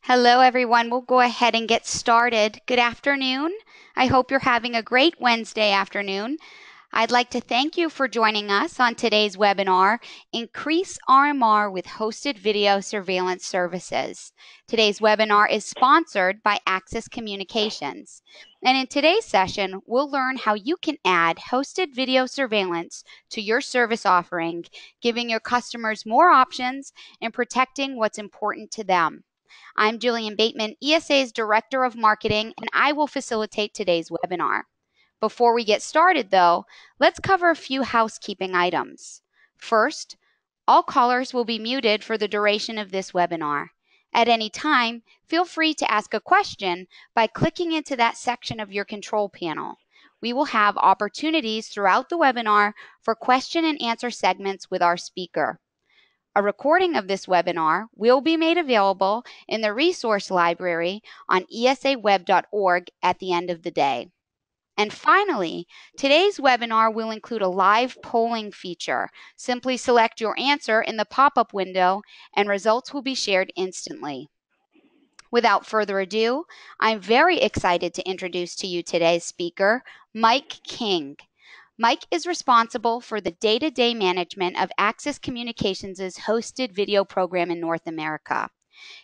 Hello, everyone. We'll go ahead and get started. Good afternoon. I hope you're having a great Wednesday afternoon. I'd like to thank you for joining us on today's webinar, Increase RMR with Hosted Video Surveillance Services. Today's webinar is sponsored by Axis Communications. And in today's session, we'll learn how you can add hosted video surveillance to your service offering, giving your customers more options and protecting what's important to them. I'm Jillian Bateman, ESA's Director of Marketing, and I will facilitate today's webinar. Before we get started, though, let's cover a few housekeeping items. First, all callers will be muted for the duration of this webinar. At any time, feel free to ask a question by clicking into that section of your control panel. We will have opportunities throughout the webinar for question and answer segments with our speaker. A recording of this webinar will be made available in the resource library on esaweb.org at the end of the day. And finally, today's webinar will include a live polling feature. Simply select your answer in the pop-up window and results will be shared instantly. Without further ado, I'm very excited to introduce to you today's speaker, Mike King. Mike is responsible for the day-to-day management of Axis Communications' hosted video program in North America.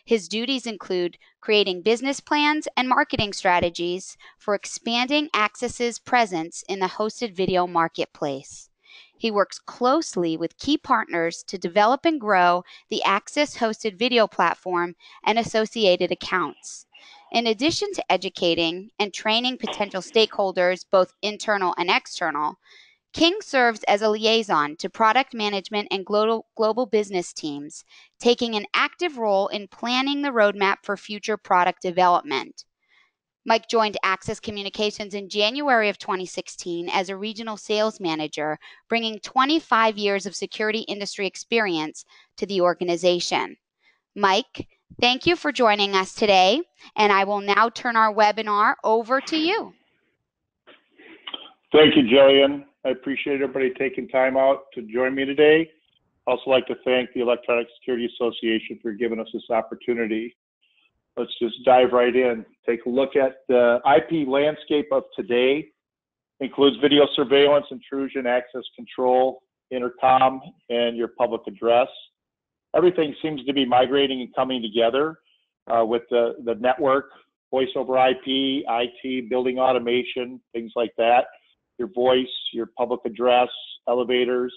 His duties include creating business plans and marketing strategies for expanding Axis's presence in the hosted video marketplace. He works closely with key partners to develop and grow the Axis hosted video platform and associated accounts. In addition to educating and training potential stakeholders, both internal and external, King serves as a liaison to product management and global business teams, taking an active role in planning the roadmap for future product development. Mike joined Axis Communications in January of 2016 as a regional sales manager, bringing 25 years of security industry experience to the organization. Mike, thank you for joining us today, and I will now turn our webinar over to you. Thank you, Jillian. I appreciate everybody taking time out to join me today. I also like to thank the Electronic Security Association for giving us this opportunity. Let's just dive right in. Take a look at the IP landscape of today. Includes video surveillance, intrusion, access control, intercom, and your public address. Everything seems to be migrating and coming together with the network, voice over IP, IT, building automation, things like that. Your voice, your public address, elevators.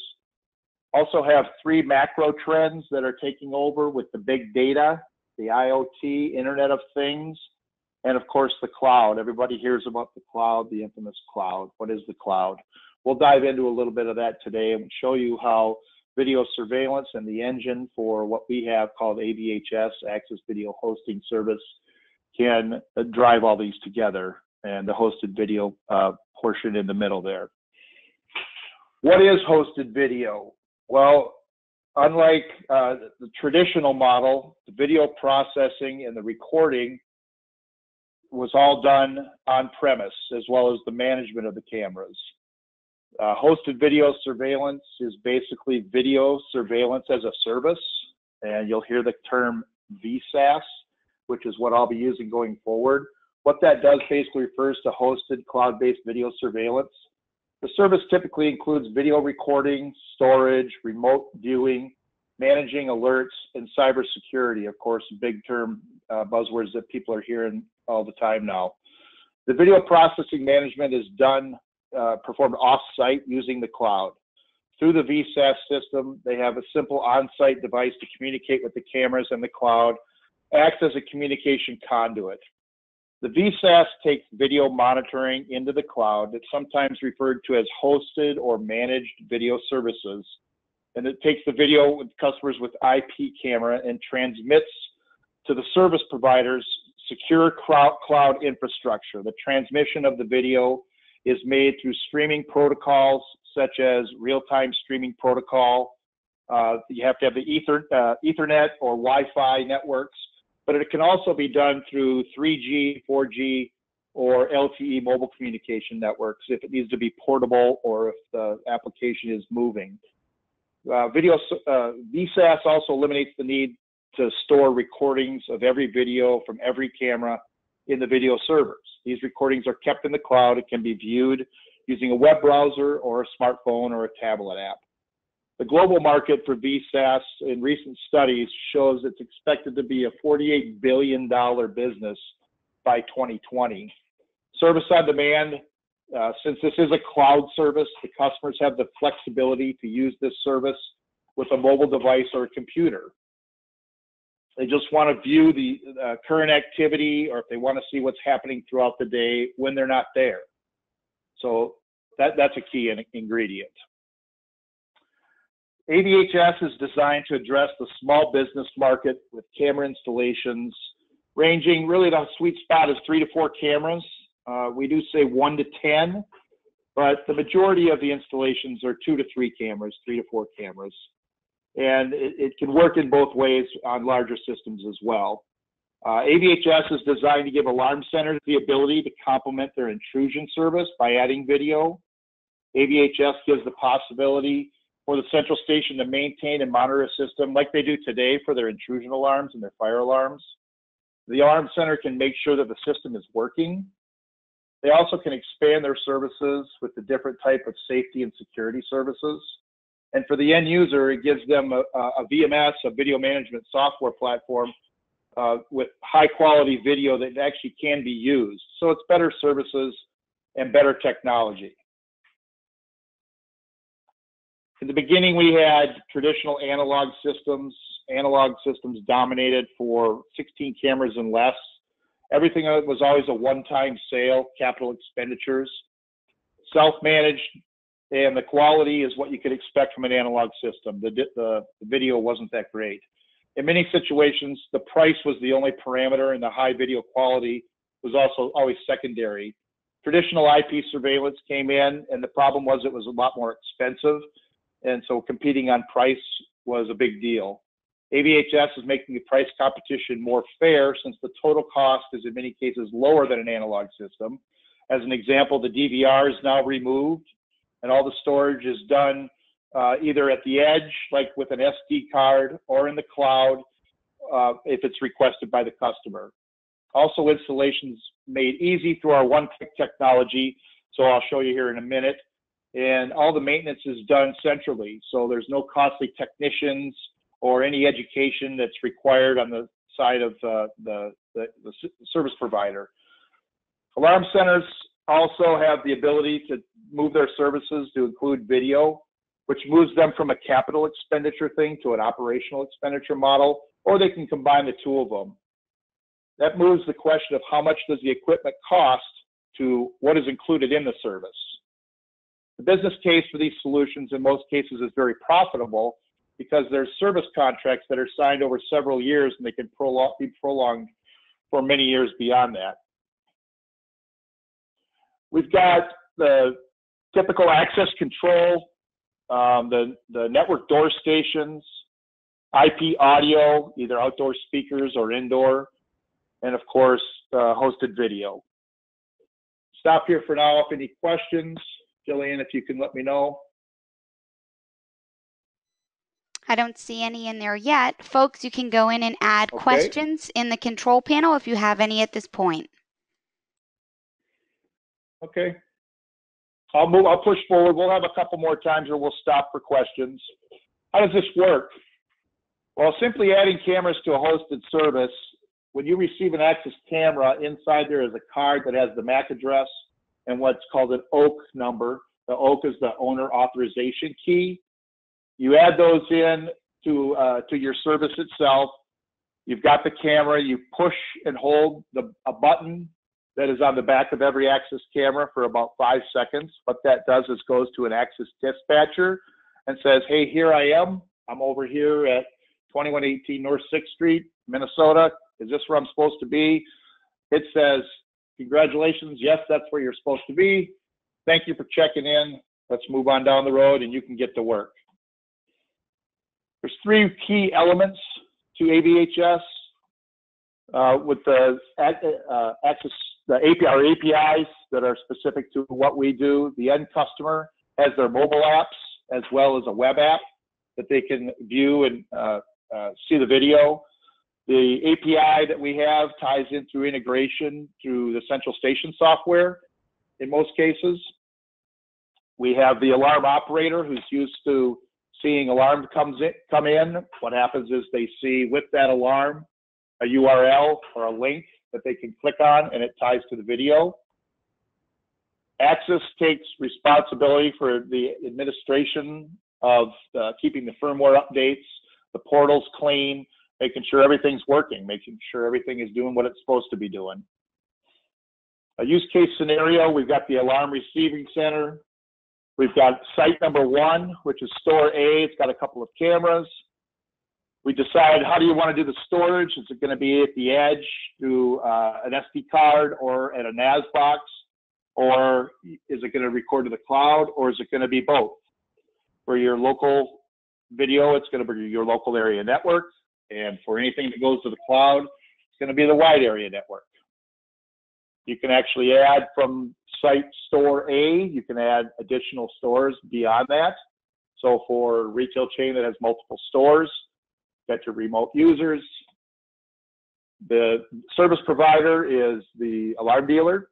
Also have three macro trends that are taking over with the big data, the IoT, Internet of Things, and of course the cloud. Everybody hears about the cloud, the infamous cloud. What is the cloud? We'll dive into a little bit of that today and show you how video surveillance and the engine for what we have called AVHS, Axis Video Hosting Service, can drive all these together, and the hosted video portion in the middle there. What is hosted video? Well, unlike the traditional model, the video processing and the recording was all done on premise, as well as the management of the cameras. Hosted video surveillance is basically video surveillance as a service, and you'll hear the term VSaaS, which is what I'll be using going forward. What that does basically refers to hosted cloud-based video surveillance. The service typically includes video recording, storage, remote viewing, managing alerts, and cybersecurity, of course, big term buzzwords that people are hearing all the time now. The video processing management is performed off-site using the cloud. Through the VSaaS system, they have a simple on-site device to communicate with the cameras and the cloud, acts as a communication conduit. The VSaaS takes video monitoring into the cloud. It's sometimes referred to as hosted or managed video services. And it takes the video with customers with IP camera and transmits to the service providers secure cloud infrastructure. The transmission of the video is made through streaming protocols such as real-time streaming protocol. You have to have the Ethernet or Wi-Fi networks, but it can also be done through 3G, 4G, or LTE mobile communication networks if it needs to be portable or if the application is moving. VSaaS also eliminates the need to store recordings of every video from every camera in the video servers. These recordings are kept in the cloud. It can be viewed using a web browser or a smartphone or a tablet app. The global market for VSaaS in recent studies shows it's expected to be a $48 billion business by 2020. Service on demand, since this is a cloud service, the customers have the flexibility to use this service with a mobile device or a computer. They just want to view the current activity, or if they want to see what's happening throughout the day when they're not there. So that's a key ingredient. AVHS is designed to address the small business market with camera installations ranging, really the sweet spot is 3 to 4 cameras. We do say 1 to 10, but the majority of the installations are 2 to 3 cameras, 3 to 4 cameras. And it can work in both ways on larger systems as well. AVHS is designed to give alarm centers the ability to complement their intrusion service by adding video. AVHS gives the possibility for the central station to maintain and monitor a system like they do today for their intrusion alarms and their fire alarms. The alarm center can make sure that the system is working. They also can expand their services with the different type of safety and security services. And for the end user, it gives them a VMS, a video management software platform with high quality video that actually can be used. So it's better services and better technology. In the beginning, we had traditional analog systems. Analog systems dominated for 16 cameras and less. Everything was always a one-time sale, capital expenditures. Self-managed, and the quality is what you could expect from an analog system. The video wasn't that great. In many situations, the price was the only parameter, and the high video quality was also always secondary. Traditional IP surveillance came in, and the problem was it was a lot more expensive, and so competing on price was a big deal. AVHS is making the price competition more fair since the total cost is in many cases lower than an analog system. As an example, the DVR is now removed, and all the storage is done either at the edge, like with an SD card, or in the cloud if it's requested by the customer. Also, installations made easy through our one-click technology, so I'll show you here in a minute. And all the maintenance is done centrally, so there's no costly technicians or any education that's required on the side of the service provider. Alarm centers also have the ability to move their services to include video, which moves them from a capital expenditure thing to an operational expenditure model, or they can combine the two of them. That moves the question of how much does the equipment cost to what is included in the service. The business case for these solutions in most cases is very profitable because there's service contracts that are signed over several years, and they can be prolonged for many years beyond that. We've got the typical access control, the network door stations, IP audio, either outdoor speakers or indoor, and of course, hosted video. Stop here for now. If any questions, Jillian, if you can let me know. I don't see any in there yet. Folks, you can go in and add questions in the control panel if you have any at this point. Okay. I'll push forward. We'll have a couple more times where we'll stop for questions. How does this work? Well, simply adding cameras to a hosted service, when you receive an Access camera, inside there is a card that has the MAC address and what's called an OAK number. The OAK is the owner authorization key. You add those in to your service itself. You've got the camera. You push and hold a button that is on the back of every Access camera for about 5 seconds. What that does is goes to an Access dispatcher and says, hey, here I am. I'm over here at 2118 North 6th Street, Minnesota. Is this where I'm supposed to be? It says, congratulations. Yes, that's where you're supposed to be. Thank you for checking in. Let's move on down the road and you can get to work. There's 3 key elements to AVHS with the Access, our APIs that are specific to what we do. The end customer has their mobile apps as well as a web app that they can view and see the video. The API that we have ties in through integration through the central station software in most cases. We have the alarm operator who's used to seeing alarm come in. What happens is they see with that alarm a URL or a link that they can click on, and it ties to the video. Access takes responsibility for the administration of keeping the firmware updates, the portals clean, making sure everything's working, making sure everything is doing what it's supposed to be doing. A use case scenario, we've got the alarm receiving center. We've got site number 1, which is store A. It's got a couple of cameras. We decide, how do you want to do the storage? Is it going to be at the edge through an SD card or at a NAS box? Or is it going to record to the cloud? Or is it going to be both? For your local video, it's going to be your local area network. And for anything that goes to the cloud, it's going to be the wide area network. You can actually add from site store A, you can add additional stores beyond that. So for a retail chain that has multiple stores, got your remote users. The service provider is the alarm dealer.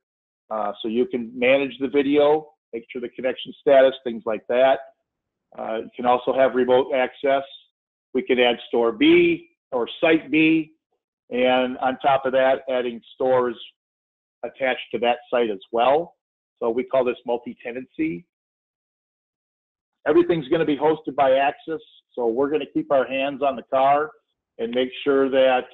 So you can manage the video, make sure the connection status, things like that. You can also have remote access. We could add store B or site B, and on top of that, adding stores attached to that site as well. So we call this multi-tenancy. Everything's going to be hosted by Axis, so we're going to keep our hands on the car and make sure that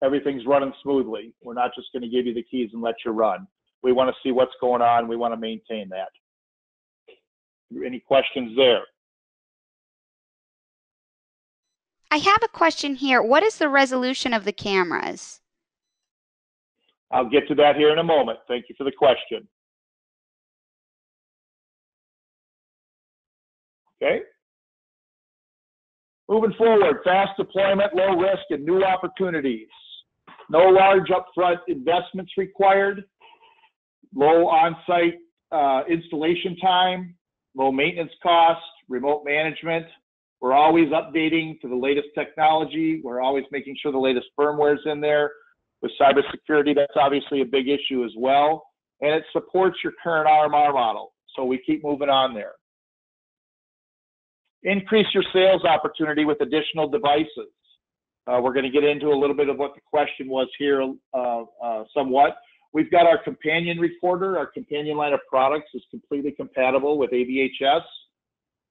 everything's running smoothly. We're not just going to give you the keys and let you run. We want to see what's going on. We want to maintain that. Any questions there? I have a question here. What is the resolution of the cameras? I'll get to that here in a moment. Thank you for the question. Okay. Moving forward, fast deployment, low risk, and new opportunities. No large upfront investments required. Low on-site installation time, low maintenance costs, remote management. We're always updating to the latest technology. We're always making sure the latest firmware is in there. With cybersecurity, that's obviously a big issue as well. And it supports your current RMR model. So we keep moving on there. Increase your sales opportunity with additional devices. We're going to get into a little bit of what the question was here somewhat. We've got our companion recorder. Our companion line of products is completely compatible with AVHS.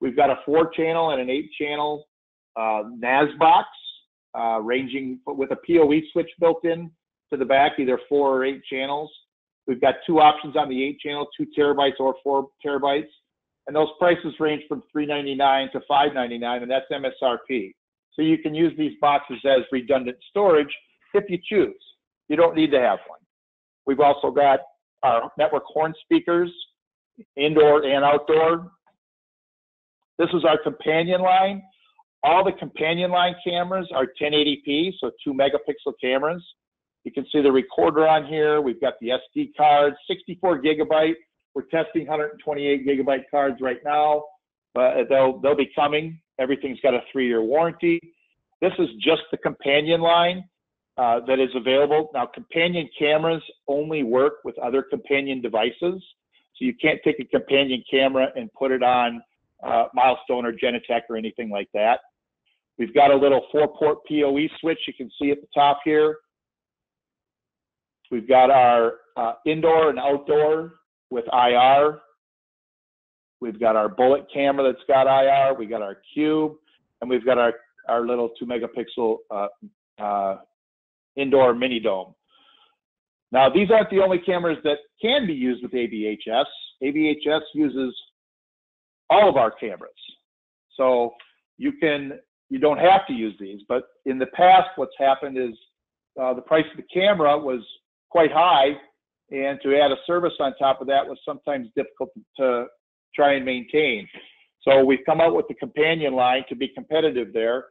We've got a 4-channel and an 8-channel NAS box, ranging with a PoE switch built in to the back, either 4 or 8 channels. We've got 2 options on the 8-channel, 2 terabytes or 4 terabytes. And those prices range from $399 to $599, and that's MSRP. So you can use these boxes as redundant storage if you choose. You don't need to have one. We've also got our network horn speakers, indoor and outdoor. This is our companion line. All the companion line cameras are 1080p, so 2 megapixel cameras. You can see the recorder on here. We've got the SD card, 64 gigabyte. We're testing 128 gigabyte cards right now, but they'll be coming. Everything's got a 3-year warranty. This is just the companion line that is available. Now, companion cameras only work with other companion devices. So you can't take a companion camera and put it on Milestone or Genetech or anything like that. We've got a little 4-port PoE switch you can see at the top here. We've got our indoor and outdoor with IR. We've got our bullet camera that's got IR. We got our cube, and we've got our little 2 megapixel indoor mini dome. Now, these aren't the only cameras that can be used with AVHS. AVHS uses all of our cameras. So you don't have to use these, but in the past, what's happened is the price of the camera was quite high, and to add a service on top of that was sometimes difficult to try and maintain. So we've come out with the companion line to be competitive there.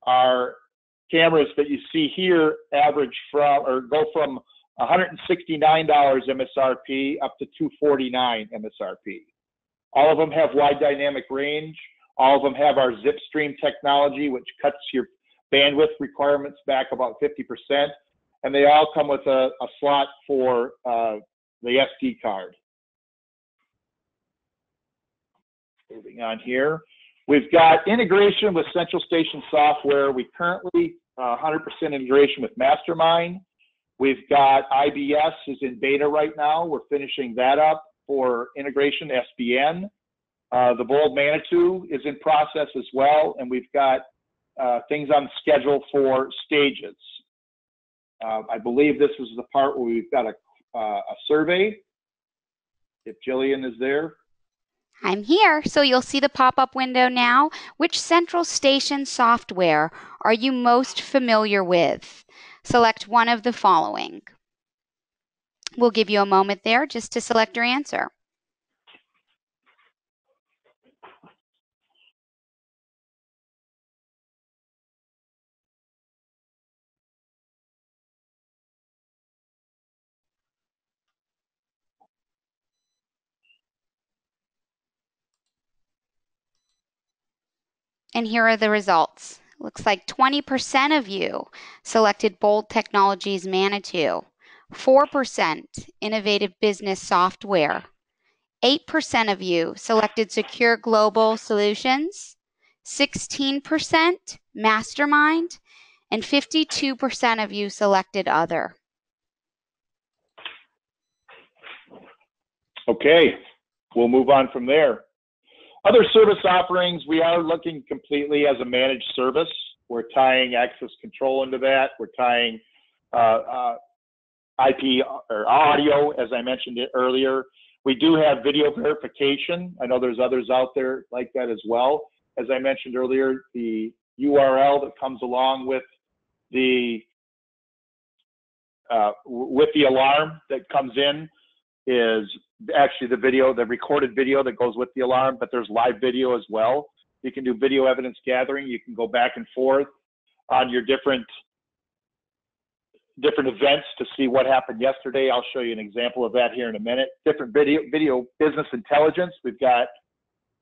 Our cameras that you see here average from, or go from $169 MSRP up to $249 MSRP. All of them have wide dynamic range. All of them have our ZipStream technology, which cuts your bandwidth requirements back about 50%, and they all come with a slot for the SD card. Moving on here. We've got integration with Central Station software. We currently 100% integration with Mastermind. We've got IBS is in beta right now. We're finishing that up for integration, SBN. The Bold Manitou is in process as well, and we've got things on schedule for stages. I believe this is the part where we've got a survey. If Jillian is there. I'm here, so you'll see the pop-up window now. Which Central Station software are you most familiar with? Select one of the following. We'll give you a moment there just to select your answer. And here are the results. Looks like 20% of you selected Bold Technologies Manitou, 4% Innovative Business Software, 8% of you selected Secure Global Solutions, 16% Mastermind, and 52% of you selected Other. Okay, we'll move on from there. Other service offerings, we are looking completely as a managed service. We're tying access control into that. We're tying IP or audio, as I mentioned it earlier. We do have video verification. I know there's others out there like that as well. As I mentioned earlier, the URL that comes along with the alarm that comes in is actually the video, the recorded video that goes with the alarm, but there's live video as well. You can do video evidence gathering. You can go back and forth on your different events to see what happened yesterday. I'll show you an example of that here in a minute. Different video business intelligence. We've got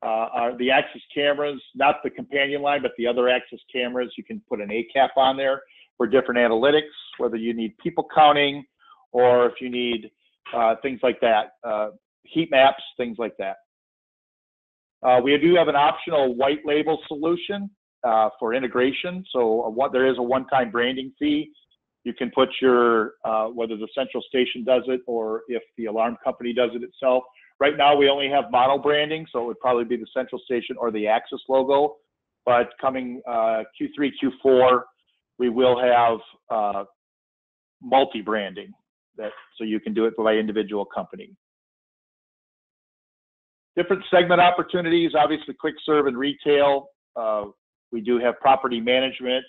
the access cameras, not the companion line, but the other access cameras. You can put an ACAP on there for different analytics, whether you need people counting or if you need things like that, heat maps, things like that. We do have an optional white label solution for integration. So there is a one-time branding fee. You can put your, whether the Central Station does it or if the alarm company does it itself. Right now, we only have mono branding, so it would probably be the Central Station or the Access logo. But coming Q3, Q4, we will have multi-branding, so you can do it by individual company. Different segment opportunities, obviously quick serve and retail. We do have property management,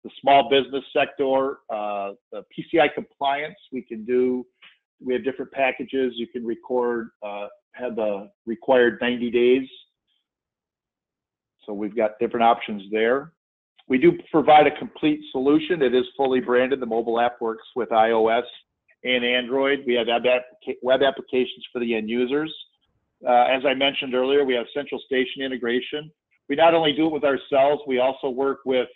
the small business sector, the PCI compliance we can do. We have different packages. You can record, have the required 90 days. So we've got different options there. We do provide a complete solution. It is fully branded. The mobile app works with iOS and Android. We have web applications for the end users. As I mentioned earlier, we have Central Station integration. We not only do it with ourselves, we also work with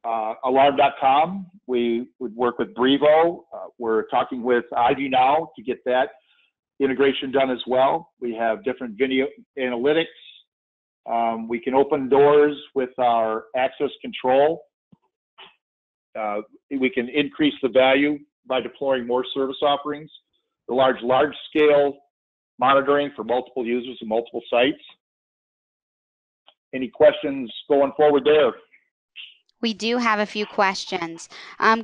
Alarm.com. We would work with Brevo. We're talking with Ivy now to get that integration done as well. We have different video analytics. We can open doors with our access control. We can increase the value by deploying more service offerings. The large scale monitoring for multiple users and multiple sites. Any questions going forward there? We do have a few questions.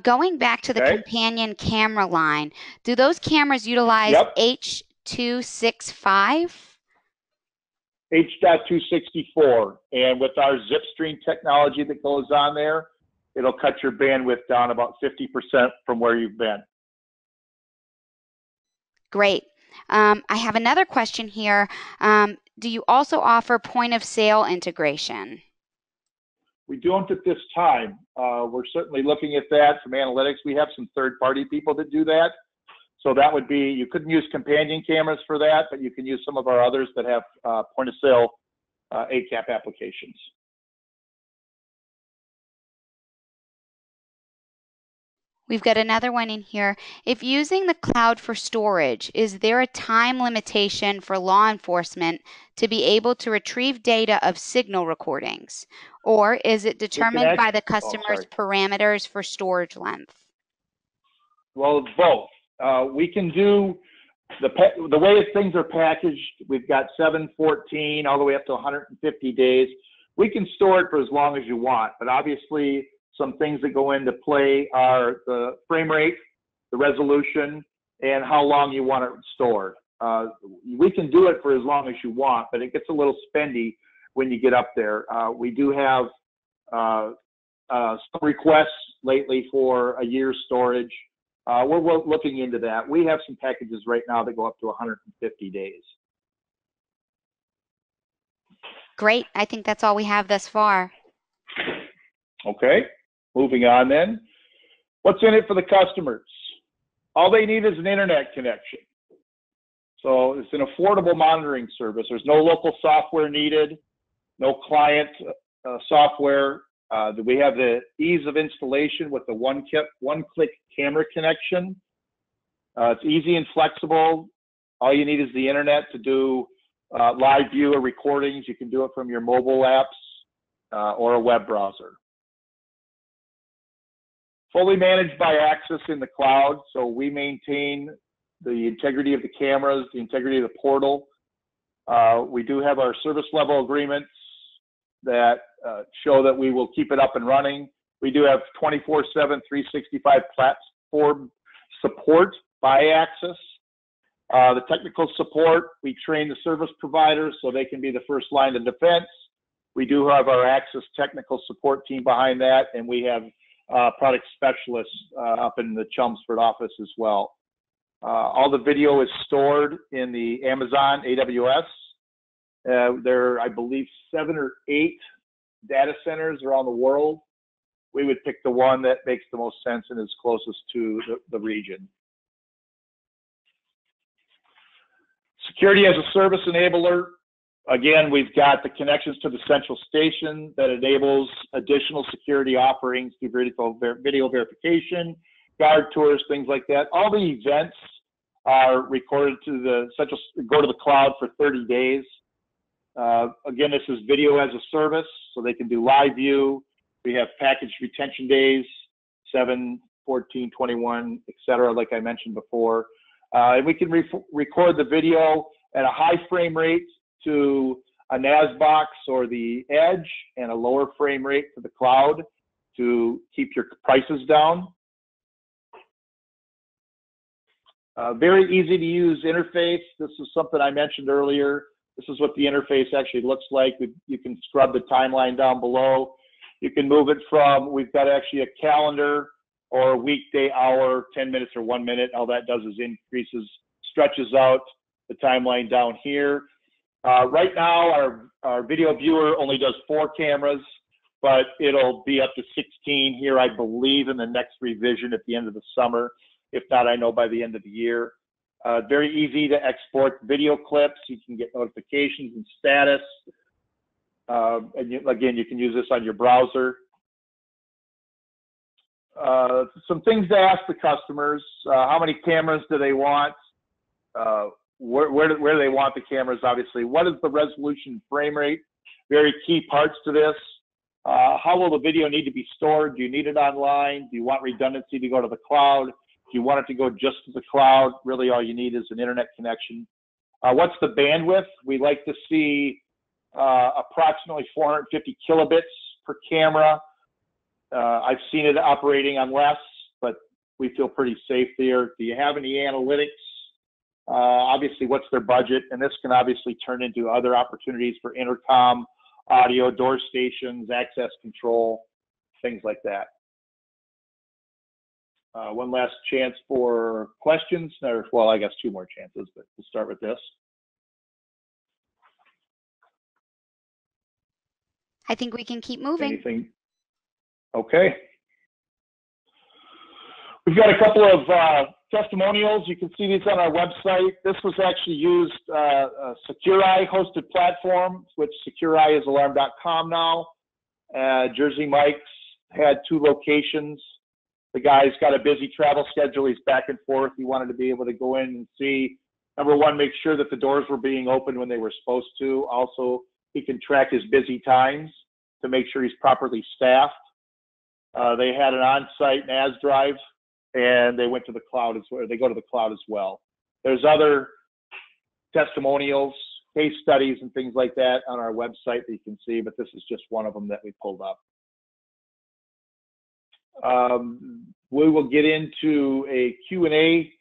Going back to the companion camera line, do those cameras utilize H.265? H.264, and with our ZipStream technology that goes on there, it'll cut your bandwidth down about 50% from where you've been. Great. I have another question here. Do you also offer point of sale integration? We don't at this time. We're certainly looking at that from analytics. We have some third-party people that do that. So that would be, you couldn't use companion cameras for that, but you can use some of our others that have point-of-sale ACAP applications. We've got another one in here. If using the cloud for storage, is there a time limitation for law enforcement to be able to retrieve data of signal recordings? Or is it determined by the customer's parameters for storage length? Well, it's both. We can do the way things are packaged. We've got 714 all the way up to 150 days. We can store it for as long as you want, but obviously some things that go into play are the frame rate, the resolution, and how long you want it stored. We can do it for as long as you want, but it gets a little spendy when you get up there. We do have some requests lately for a year's storage. We're looking into that. We have some packages right now that go up to 150 days. Great. I think that's all we have thus far. Okay, moving on then. What's in it for the customers? All they need is an internet connection. So it's an affordable monitoring service. There's no local software needed, no client software. We have the ease of installation with the one-click camera connection. It's easy and flexible. All you need is the internet to do live view or recordings. You can do it from your mobile apps or a web browser. Fully managed by Access in the cloud, so we maintain the integrity of the cameras, the integrity of the portal. We do have our service level agreements that show that we will keep it up and running. We do have 24/7, 365 platform support by Access. The technical support, we train the service providers so they can be the first line of defense. We do have our Access technical support team behind that, and we have product specialists up in the Chelmsford office as well. All the video is stored in the Amazon AWS. There are, I believe, 7 or 8 data centers around the world. We would pick the one that makes the most sense and is closest to the region. Security as a service enabler. Again, we've got the connections to the central station that enables additional security offerings through video verification, guard tours, things like that. All the events are recorded to the central, go to the cloud for 30 days. Again, this is video as a service, so they can do live view. We have package retention days, 7, 14, 21, etc., like I mentioned before. And we can record the video at a high frame rate to a NAS box or the edge, and a lower frame rate to the cloud to keep your prices down. Very easy to use interface. This is something I mentioned earlier. This is what the interface actually looks like. You can scrub the timeline down below. You can move it from, we've got actually a calendar or a weekday, hour, 10 minutes or 1 minute. All that does is stretches out the timeline down here. Right now, our video viewer only does 4 cameras, but it'll be up to 16 here, I believe, in the next revision at the end of the summer. If not, I know by the end of the year. Very easy to export video clips. You can get notifications and status. And again, you can use this on your browser. Some things to ask the customers: how many cameras do they want? Where do they want the cameras? Obviously, what is the resolution frame rate? Very key parts to this. How will the video need to be stored? Do you need it online? Do you want redundancy to go to the cloud? Do you want it to go just to the cloud? Really, all you need is an internet connection. What's the bandwidth? We like to see approximately 450 kilobits per camera. I've seen it operating on less, but we feel pretty safe there. Do you have any analytics? Obviously, what's their budget? And this can obviously turn into other opportunities for intercom, audio, door stations, access control, things like that. One last chance for questions. Well, I guess 2 more chances, but we'll start with this. I think we can keep moving. Anything? Okay. We've got a couple of testimonials. You can see these on our website. This was actually used a SecureEye hosted platform, which SecureEye is alarm.com now. Jersey Mike's had 2 locations. the guy's got a busy travel schedule. He's back and forth. He wanted to be able to go in and see, number one, make sure that the doors were being opened when they were supposed to. Also, he can track his busy times to make sure he's properly staffed. They had an on-site NAS drive, and they went to the cloud as well. They go to the cloud as well. There's other testimonials, case studies, and things like that on our website that you can see, but this is just one of them that we pulled up. We will get into a Q&A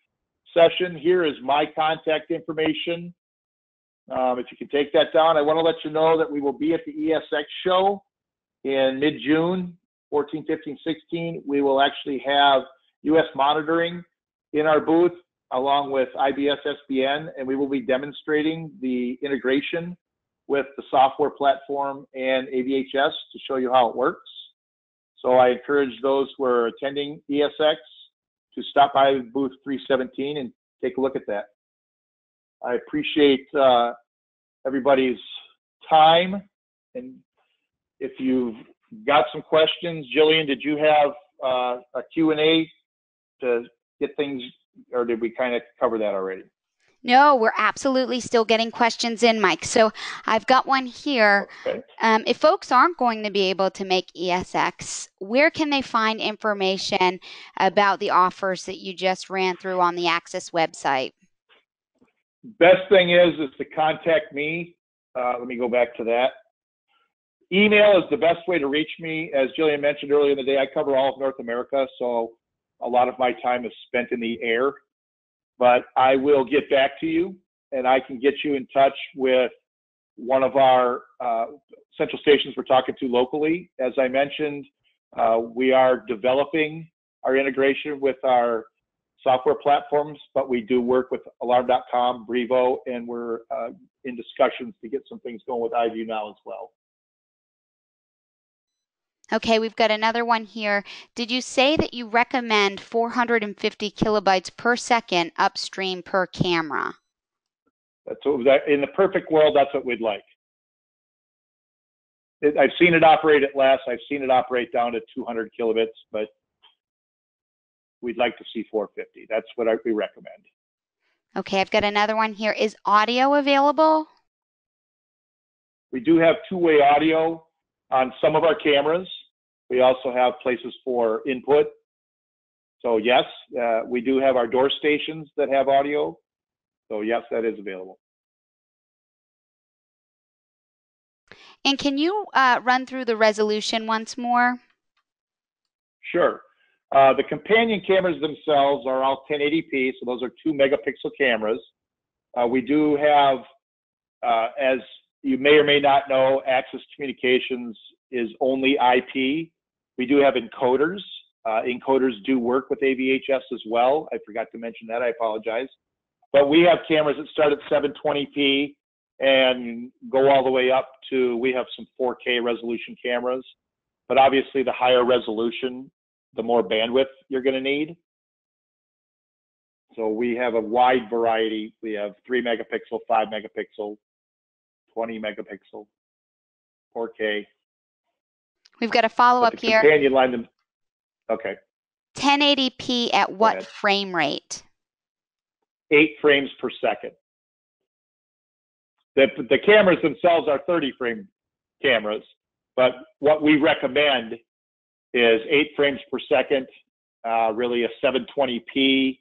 session. Here is my contact information. If you can take that down, I want to let you know that we will be at the ESX show in mid-June, 14, 15, 16. We will actually have US monitoring in our booth along with IBS SBN, and we will be demonstrating the integration with the software platform and AVHS to show you how it works. So I encourage those who are attending ESX to stop by booth 317 and take a look at that. I appreciate everybody's time, and if you've got some questions, Jillian, did you have a Q&A to get things, or did we kind of cover that already? No, we're absolutely still getting questions in, Mike. So I've got one here. Okay. If folks aren't going to be able to make ESX, where can they find information about the offers that you just ran through on the Access website? Best thing is to contact me. Let me go back to that. Email is the best way to reach me. As Jillian mentioned earlier in the day, I cover all of North America, so a lot of my time is spent in the air. But I will get back to you, and I can get you in touch with one of our central stations we're talking to locally. As I mentioned, we are developing our integration with our software platforms, but we do work with Alarm.com, Brevo, and we're in discussions to get some things going with iView now as well. Okay, we've got another one here. Did you say that you recommend 450 kilobytes per second upstream per camera? That's what, in the perfect world, that's what we'd like. I've seen it operate at less. I've seen it operate down to 200 kilobits, but we'd like to see 450. That's what we recommend. Okay, I've got another one here. Is audio available? We do have two-way audio on some of our cameras. We also have places for input. So yes, we do have our door stations that have audio. So yes, that is available. And can you run through the resolution once more? Sure. The companion cameras themselves are all 1080p, so those are 2 megapixel cameras. We do have, as you may or may not know, Access Communications is only IP. We do have encoders. Encoders do work with AVHS as well. I forgot to mention that. I apologize. But we have cameras that start at 720p and go all the way up to, we have some 4K resolution cameras. But obviously, the higher resolution, the more bandwidth you're going to need. So we have a wide variety. We have 3 megapixel, 5 megapixel, 20 megapixel, 4K. We've got a follow-up here. Companion line, okay. 1080p at what frame rate? 8 frames per second. The cameras themselves are 30-frame cameras, but what we recommend is 8 frames per second, really a 720p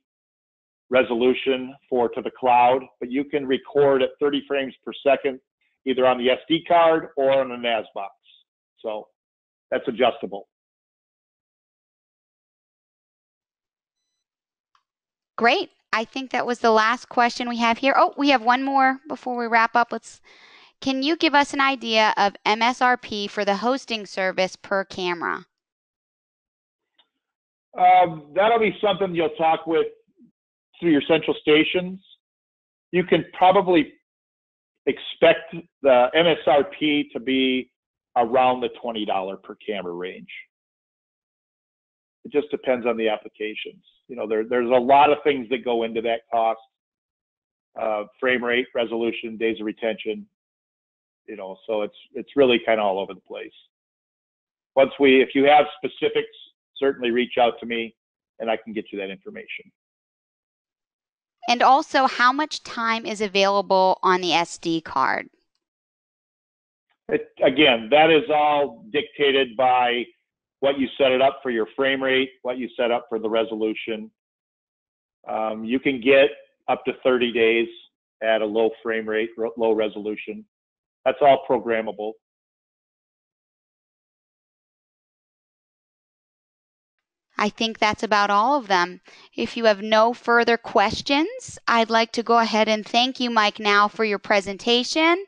resolution to the cloud, but you can record at 30 frames per second, either on the SD card or on a NAS box. So that's adjustable. Great. I think that was the last question we have here. Oh, we have one more before we wrap up. Can you give us an idea of MSRP for the hosting service per camera? That'll be something you'll talk with through your central stations. You can probably expect the MSRP to be around the $20 per camera range. It just depends on the applications. You know, there's a lot of things that go into that cost. Frame rate, resolution, days of retention. You know, so it's really kind of all over the place. If you have specifics, certainly reach out to me. and I can get you that information. And also, how much time is available on the SD card? Again, that is all dictated by what you set it up for your frame rate, what you set up for the resolution. You can get up to 30 days at a low frame rate, low resolution. That's all programmable. I think that's about all of them. If you have no further questions, I'd like to go ahead and thank you, Mike, now for your presentation.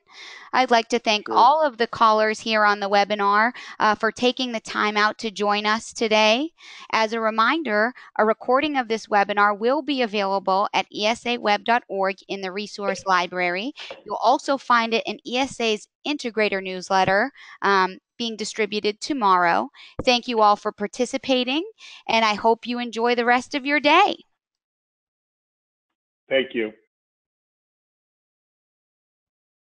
I'd like to thank Sure. all of the callers here on the webinar for taking the time out to join us today. As a reminder, a recording of this webinar will be available at esaweb.org in the resource library. You'll also find it in ESA's Integrator newsletter being distributed tomorrow. Thank you all for participating, and I hope you enjoy the rest of your day. Thank you.